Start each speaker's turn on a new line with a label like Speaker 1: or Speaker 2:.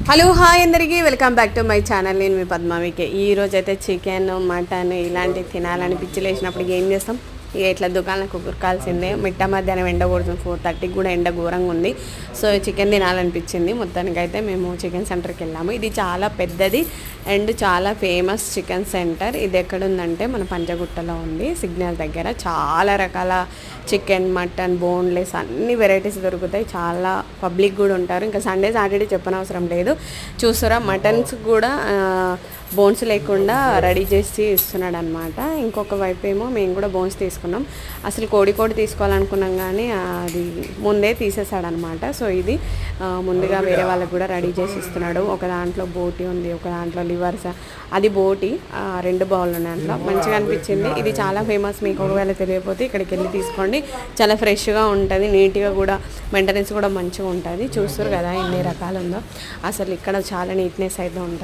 Speaker 1: Hello hi అందరికీ welcome back to my channel. నేను మీ పద్మావికే. ఈరోజు అయితే చికెన్ మటన్ ఇలాంటివి తినాలని పిచ్చి లేచినప్పుడు ఏం చేస్తాం, ఇక ఇట్లా దుకాణాలకు కురకాల్సిందే. మిట్ట మధ్యాహ్నం ఎండ కొడుతుంది, 4:30 కూడా ఎండ ఘోరంగా ఉంది. సో చికెన్ తినాలనిపించింది. మొత్తానికైతే మేము చికెన్ సెంటర్కి వెళ్ళాము. ఇది చాలా పెద్దది అండ్ చాలా ఫేమస్ చికెన్ సెంటర్. ఇది ఎక్కడుందంటే మన పంజగుట్టలో ఉంది, సిగ్నల్ దగ్గర. చాలా రకాల చికెన్ మటన్ బోన్లెస్ అన్ని వెరైటీస్ దొరుకుతాయి. చాలా పబ్లిక్ కూడా ఉంటారు. ఇంకా సండే సాటర్డే చెప్పనవసరం లేదు. చూసారా, మటన్స్ కూడా బోన్స్ లేకుండా రెడీ చేసి ఇస్తున్నాడు అనమాట. ఇంకొక వైపు ఏమో మేము కూడా బోన్స్ తీసుకున్నాం. అసలు కోడి తీసుకోవాలనుకున్నాం కానీ అది ముందే తీసేసాడనమాట. సో ఇది ముందుగా వేరే వాళ్ళకి కూడా రెడీ చేసి ఇస్తున్నాడు. ఒక దాంట్లో బోటి ఉంది, ఒక దాంట్లో లివర్స్, అది బోటి. 2 బౌల్ ఉన్నాయి దాంట్లో. మంచిగా అనిపించింది. ఇది చాలా ఫేమస్. మీకు ఒకవేళ తెలియకపోతే ఇక్కడికి వెళ్ళి తీసుకోండి. చాలా ఫ్రెష్గా ఉంటుంది, నీట్గా కూడా, మెయింటెనెన్స్ కూడా మంచిగా ఉంటుంది. చూస్తారు కదా ఎన్ని రకాలు ఉందో. అసలు ఇక్కడ చాలా నీట్నెస్ అయితే ఉంటుంది.